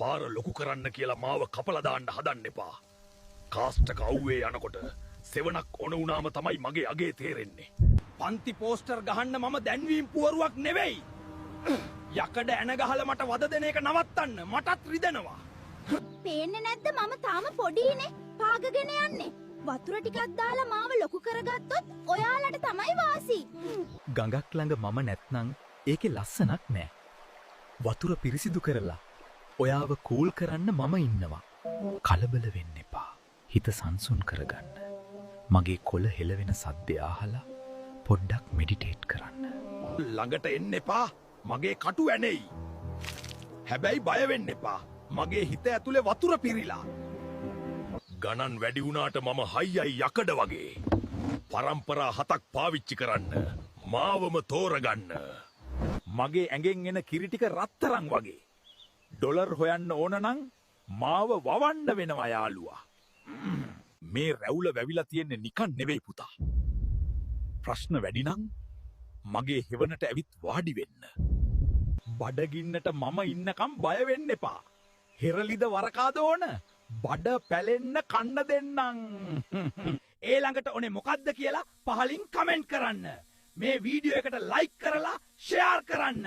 පාර ලොකු කරන්න කියලා මාව කපලා දාන්න හදන්න එපා. කාස්ටක අවුවේ යනකොට සෙවණක් ඕන වුණාම තමයි මගේ අගේ තේරෙන්නේ. පන්ති පෝස්ටර් ගහන්න මම දැන්වීම් පුවරුවක් නෙවෙයි. යකඩ ඇන ගහලා මට වද දෙන එක නවත්තන්න මටත් රිදෙනවා. පේන්නේ නැද්ද මම තාම පොඩිනේ පාගගෙන යන්නේ. වතුර ටිකක් දාලා මාව ලොකු කරගත්තොත් ඔයාලට තමයි වාසි. ගඟක් ළඟ මම නැත්නම් ඒකේ ලස්සනක් නෑ. වතුර පිරිසිදු කරලා ඔයාව කූල් කරන්න මම ඉන්නවා. කලබල වෙන්න එපා. හිත සංසුන් කරගන්න. මගේ කොළ හෙලවෙන සද්දය අහලා පොඩ්ඩක් මෙඩිටේට් කරන්න. ළඟට එන්න එපා. මගේ කටු ඇනෙයි. හැබැයි බය වෙන්න එපා. මගේ හිත ඇතුලේ වතුර පිරීලා. ගණන් වැඩි වුණාට මම හයියයි යකඩ වගේ. පරම්පරා 7ක් පාවිච්චි කරන්න. මාවම තෝරගන්න. මගේ ඇඟෙන් එන කිරි ටික රත්තරන් වගේ. ඩොලර් හොයන්න ඕන නම් මාව වවන්න වෙනවා යාළුවා. මේ රැවුල වැවිලා තියෙන්නේ නිකන් නෙවෙයි පුතා. ප්‍රශ්න වැඩි නම් මගේ හෙවණට ඇවිත් වාඩි වෙන්න. බඩගින්නට මම ඉන්නකම් බය වෙන්න එපා. හෙරලිද වරකාද ඕන? බඩ පැලෙන්න කන්න දෙන්නම්. ඒ ළඟට ඕනේ මොකද්ද කියලා පහලින් කමෙන්ට් කරන්න. මේ වීඩියෝ එකට ලයික් කරලා ෂෙයාර් කරන්න.